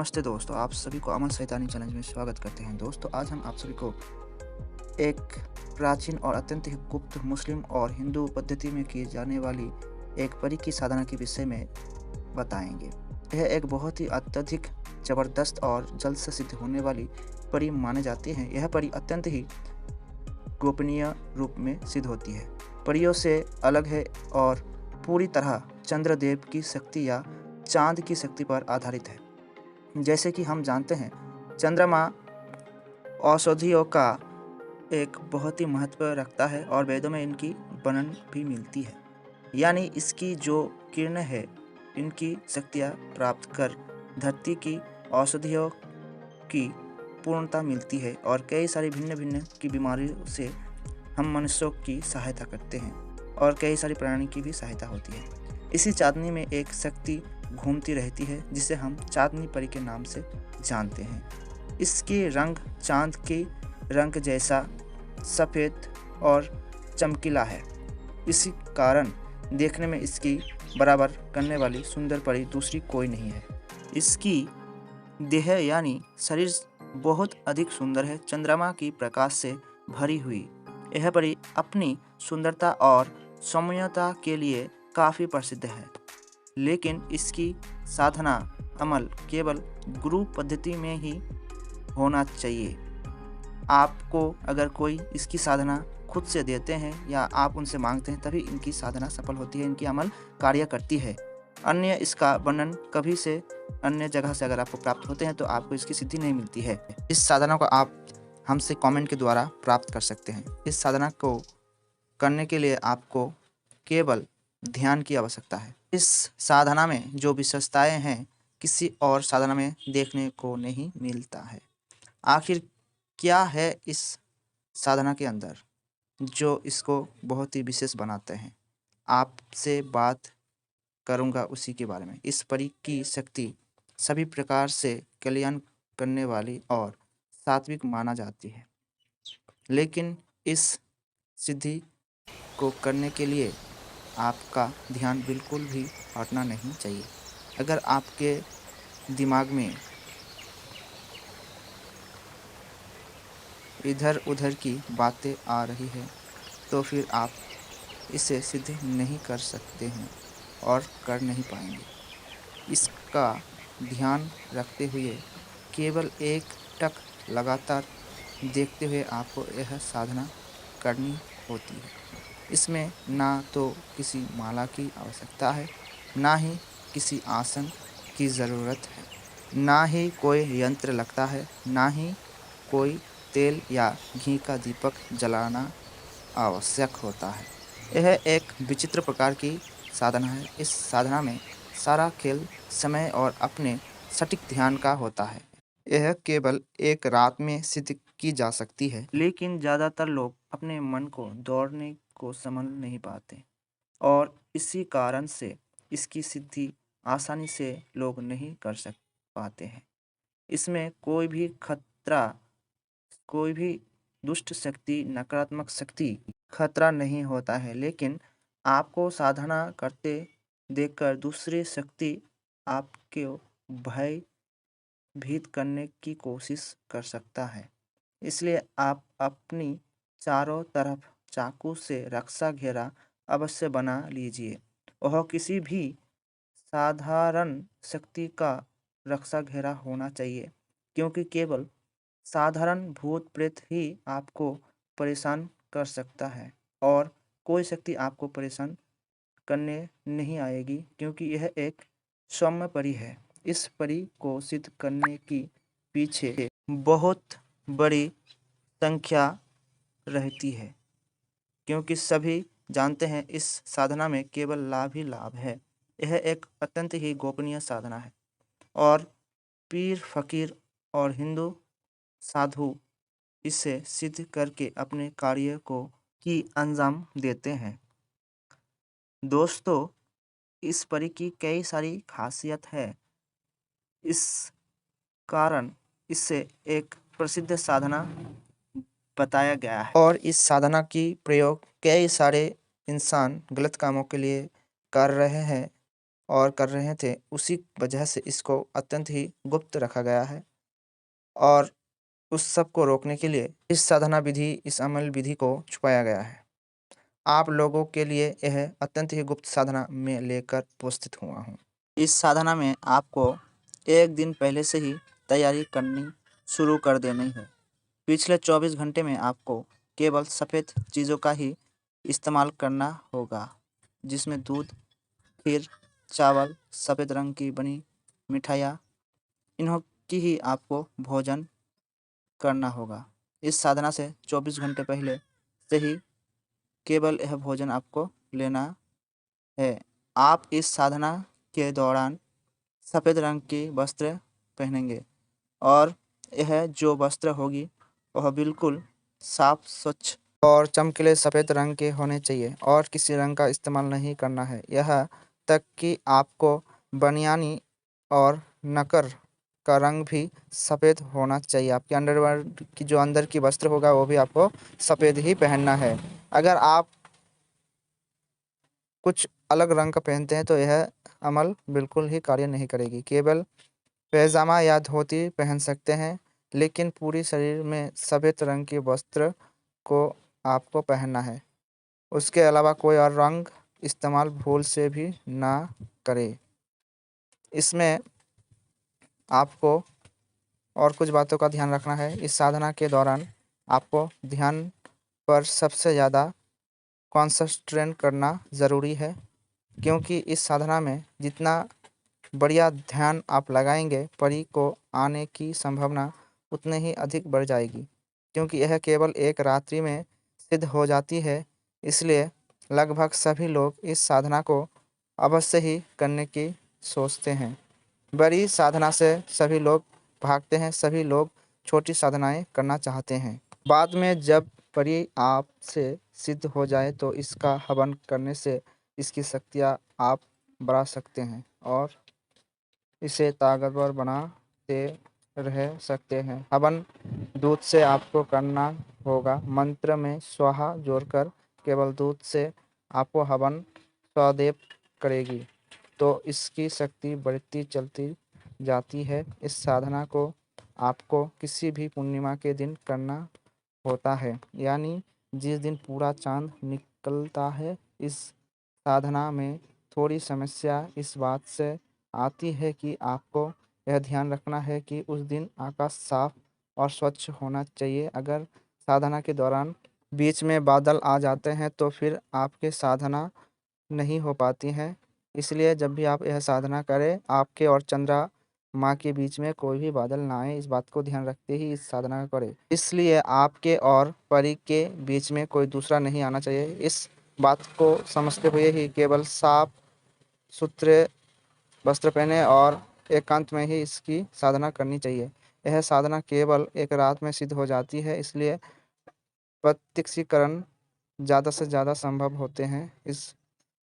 नमस्ते दोस्तों, आप सभी को अमन शैतानी चैलेंज में स्वागत करते हैं। दोस्तों, आज हम आप सभी को एक प्राचीन और अत्यंत ही गुप्त मुस्लिम और हिंदू पद्धति में की जाने वाली एक परी की साधना के विषय में बताएंगे। यह एक बहुत ही अत्यधिक ज़बरदस्त और जल्द से सिद्ध होने वाली परी माने जाती है। यह परी अत्यंत ही गोपनीय रूप में सिद्ध होती है, परियों से अलग है और पूरी तरह चंद्रदेव की शक्ति या चांद की शक्ति पर आधारित है। जैसे कि हम जानते हैं, चंद्रमा औषधियों का एक बहुत ही महत्व रखता है और वेदों में इनकी वर्णन भी मिलती है। यानी इसकी जो किरणें हैं, इनकी शक्तियाँ प्राप्त कर धरती की औषधियों की पूर्णता मिलती है और कई सारी भिन्न भिन्न की बीमारियों से हम मनुष्यों की सहायता करते हैं और कई सारी प्राणी की भी सहायता होती है। इसी चांदनी में एक शक्ति घूमती रहती है जिसे हम चांदनी परी के नाम से जानते हैं। इसके रंग चांद के रंग जैसा सफ़ेद और चमकीला है। इसी कारण देखने में इसकी बराबर करने वाली सुंदर परी दूसरी कोई नहीं है। इसकी देह यानी शरीर बहुत अधिक सुंदर है, चंद्रमा की प्रकाश से भरी हुई। यह परी अपनी सुंदरता और सौम्यता के लिए काफ़ी प्रसिद्ध है, लेकिन इसकी साधना अमल केवल गुरु पद्धति में ही होना चाहिए। आपको अगर कोई इसकी साधना खुद से देते हैं या आप उनसे मांगते हैं, तभी इनकी साधना सफल होती है, इनकी अमल कार्य करती है। अन्य इसका वर्णन कभी से अन्य जगह से अगर आपको प्राप्त होते हैं तो आपको इसकी सिद्धि नहीं मिलती है। इस साधना को आप हमसे कमेंट के द्वारा प्राप्त कर सकते हैं। इस साधना को करने के लिए आपको केवल ध्यान की आवश्यकता है। इस साधना में जो विशेषताएं हैं, किसी और साधना में देखने को नहीं मिलता है। आखिर क्या है इस साधना के अंदर जो इसको बहुत ही विशेष बनाते हैं? आपसे बात करूंगा उसी के बारे में। इस परी की शक्ति सभी प्रकार से कल्याण करने वाली और सात्विक माना जाती है, लेकिन इस सिद्धि को करने के लिए आपका ध्यान बिल्कुल भी हटना नहीं चाहिए। अगर आपके दिमाग में इधर उधर की बातें आ रही है तो फिर आप इसे सिद्ध नहीं कर सकते हैं और कर नहीं पाएंगे। इसका ध्यान रखते हुए केवल एक टक लगातार देखते हुए आपको यह साधना करनी होती है। इसमें ना तो किसी माला की आवश्यकता है, ना ही किसी आसन की ज़रूरत है, ना ही कोई यंत्र लगता है, ना ही कोई तेल या घी का दीपक जलाना आवश्यक होता है। यह एक विचित्र प्रकार की साधना है। इस साधना में सारा खेल समय और अपने सटीक ध्यान का होता है। यह केवल एक रात में सिद्ध की जा सकती है, लेकिन ज़्यादातर लोग अपने मन को दौड़ने को संभाल नहीं पाते और इसी कारण से इसकी सिद्धि आसानी से लोग नहीं कर सक पाते हैं। इसमें कोई भी खतरा, कोई भी दुष्ट शक्ति, नकारात्मक शक्ति खतरा नहीं होता है, लेकिन आपको साधना करते देखकर दूसरी शक्ति आपको भयभीत करने की कोशिश कर सकता है। इसलिए आप अपनी चारों तरफ चाकू से रक्षा घेरा अवश्य बना लीजिए। वह किसी भी साधारण शक्ति का रक्षा घेरा होना चाहिए, क्योंकि केवल साधारण भूत प्रेत ही आपको परेशान कर सकता है और कोई शक्ति आपको परेशान करने नहीं आएगी, क्योंकि यह एक सौम्य परी है। इस परी को सिद्ध करने की पीछे बहुत बड़ी संख्या रहती है, क्योंकि सभी जानते हैं इस साधना में केवल लाभ ही लाभ है। यह एक अत्यंत ही गोपनीय साधना है और पीर, फकीर और हिंदू साधु इसे सिद्ध करके अपने कार्य को की अंजाम देते हैं। दोस्तों, इस परी की कई सारी खासियत है। इस कारण इससे एक प्रसिद्ध साधना बताया गया है और इस साधना की प्रयोग कई सारे इंसान गलत कामों के लिए कर रहे हैं, और कर रहे थे, उसी वजह से इसको अत्यंत ही गुप्त रखा गया है। और उस सब को रोकने के लिए इस साधना विधि, इस अमल विधि को छुपाया गया है। आप लोगों के लिए यह अत्यंत ही गुप्त साधना में लेकर उपस्थित हुआ हूँ। इस साधना में आपको एक दिन पहले से ही तैयारी करनी शुरू कर देनी है। पिछले 24 घंटे में आपको केवल सफ़ेद चीज़ों का ही इस्तेमाल करना होगा, जिसमें दूध, खीर, चावल, सफ़ेद रंग की बनी मिठाइयाँ, इन्हों की ही आपको भोजन करना होगा। इस साधना से 24 घंटे पहले से ही केवल यह भोजन आपको लेना है। आप इस साधना के दौरान सफ़ेद रंग की वस्त्र पहनेंगे और यह जो वस्त्र होगी वह बिल्कुल साफ, स्वच्छ और चमकीले सफ़ेद रंग के होने चाहिए और किसी रंग का इस्तेमाल नहीं करना है। यह तक कि आपको बनियानी और नकर का रंग भी सफ़ेद होना चाहिए। आपके अंडरवियर की जो अंदर की वस्त्र होगा वो भी आपको सफ़ेद ही पहनना है। अगर आप कुछ अलग रंग का पहनते हैं तो यह अमल बिल्कुल ही कार्य नहीं करेगी। केवल पैजामा या धोती पहन सकते हैं, लेकिन पूरी शरीर में सफ़ेद रंग के वस्त्र को आपको पहनना है। उसके अलावा कोई और रंग इस्तेमाल भूल से भी ना करें। इसमें आपको और कुछ बातों का ध्यान रखना है। इस साधना के दौरान आपको ध्यान पर सबसे ज़्यादा कॉन्सन्ट्रेट करना ज़रूरी है, क्योंकि इस साधना में जितना बढ़िया ध्यान आप लगाएंगे, परी को आने की संभावना उतनी ही अधिक बढ़ जाएगी, क्योंकि यह केवल एक रात्रि में सिद्ध हो जाती है। इसलिए लगभग सभी लोग इस साधना को अवश्य ही करने की सोचते हैं। बड़ी साधना से सभी लोग भागते हैं, सभी लोग छोटी साधनाएं करना चाहते हैं। बाद में जब परी आपसे सिद्ध हो जाए तो इसका हवन करने से इसकी शक्तियाँ आप बढ़ा सकते हैं और इसे ताकतवर बनाते रह सकते हैं। हवन दूध से आपको करना होगा। मंत्र में स्वाहा जोड़कर केवल दूध से आपको हवन स्वादेव करेगी तो इसकी शक्ति बढ़ती चलती जाती है। इस साधना को आपको किसी भी पूर्णिमा के दिन करना होता है, यानी जिस दिन पूरा चांद निकलता है। इस साधना में थोड़ी समस्या इस बात से आती है कि आपको यह ध्यान रखना है कि उस दिन आकाश साफ और स्वच्छ होना चाहिए। अगर साधना के दौरान बीच में बादल आ जाते हैं तो फिर आपके साधना नहीं हो पाती हैं। इसलिए जब भी आप यह साधना करें, आपके और चंद्रमा माँ के बीच में कोई भी बादल ना आए, इस बात को ध्यान रखते ही इस साधना करें। इसलिए आपके और परी के बीच में कोई दूसरा नहीं आना चाहिए। इस बात को समझते हुए ही केवल साफ सुथरे वस्त्र पहने और एकांत में ही इसकी साधना करनी चाहिए। यह साधना केवल एक रात में सिद्ध हो जाती है, इसलिए प्रत्यक्षीकरण ज़्यादा से ज़्यादा संभव होते हैं। इस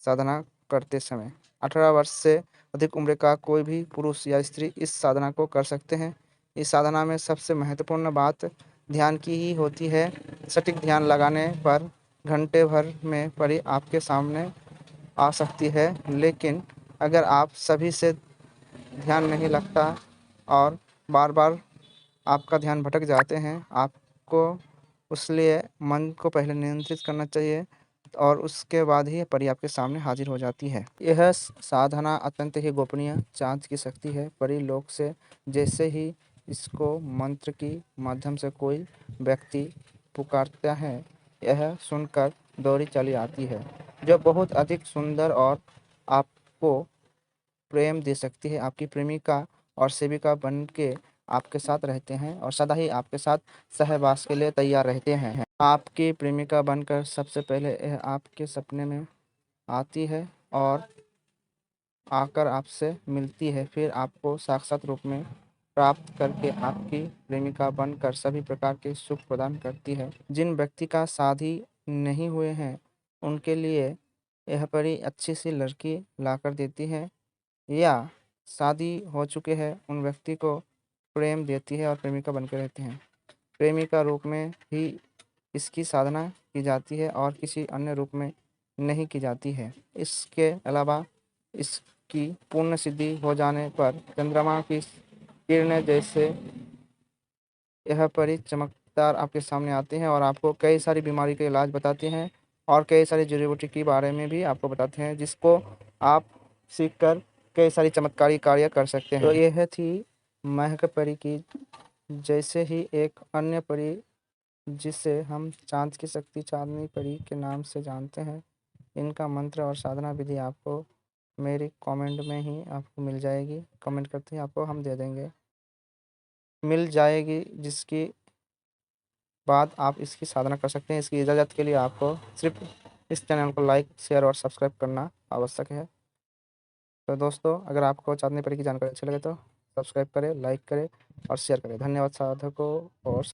साधना करते समय 18 वर्ष से अधिक उम्र का कोई भी पुरुष या स्त्री इस साधना को कर सकते हैं। इस साधना में सबसे महत्वपूर्ण बात ध्यान की ही होती है। सटीक ध्यान लगाने पर घंटे भर में परी आपके सामने आ सकती है, लेकिन अगर आप सभी से ध्यान नहीं लगता और बार बार आपका ध्यान भटक जाते हैं, आपको उसलिए मन को पहले नियंत्रित करना चाहिए और उसके बाद ही परी आपके सामने हाजिर हो जाती है। यह साधना अत्यंत ही गोपनीय जांच की शक्ति है। परी लोक से जैसे ही इसको मंत्र की माध्यम से कोई व्यक्ति पुकारता है, यह सुनकर दौड़ी चली आती है, जो बहुत अधिक सुंदर और आपको प्रेम दे सकती है। आपकी प्रेमिका और सेविका बन के आपके साथ रहते हैं और सदा ही आपके साथ सहवास के लिए तैयार रहते हैं। आपकी प्रेमिका बनकर सबसे पहले यह आपके सपने में आती है और आकर आपसे मिलती है, फिर आपको साक्षात रूप में प्राप्त करके आपकी प्रेमिका बनकर सभी प्रकार के सुख प्रदान करती है। जिन व्यक्ति का शादी नहीं हुए हैं, उनके लिए यह परी अच्छी सी लड़की लाकर देती है, या शादी हो चुके हैं उन व्यक्ति को प्रेम देती है और प्रेमिका बनकर रहते हैं। प्रेमिका रूप में ही इसकी साधना की जाती है और किसी अन्य रूप में नहीं की जाती है। इसके अलावा इस की पूर्ण सिद्धि हो जाने पर चंद्रमा की किरणें जैसे यह परी चमकदार आपके सामने आती हैं और आपको कई सारी बीमारी के इलाज बताती हैं और कई सारी जड़ी बूटी के बारे में भी आपको बताते हैं, जिसको आप सीखकर कई सारी चमत्कारी कार्य कर सकते हैं। तो यह थी महक परी की। जैसे ही एक अन्य परी जिसे हम चाँद की शक्ति चाँदनी परी के नाम से जानते हैं, इनका मंत्र और साधना विधि आपको मेरी कमेंट में ही आपको मिल जाएगी। कमेंट करते ही आपको हम दे देंगे, मिल जाएगी, जिसकी बाद आप इसकी साधना कर सकते हैं। इसकी इजाज़त के लिए आपको सिर्फ इस चैनल को लाइक, शेयर और सब्सक्राइब करना आवश्यक है। तो दोस्तों, अगर आपको चाँदनी परी की जानकारी अच्छी लगे तो सब्सक्राइब करें, लाइक करें और शेयर करें। धन्यवाद साधकों और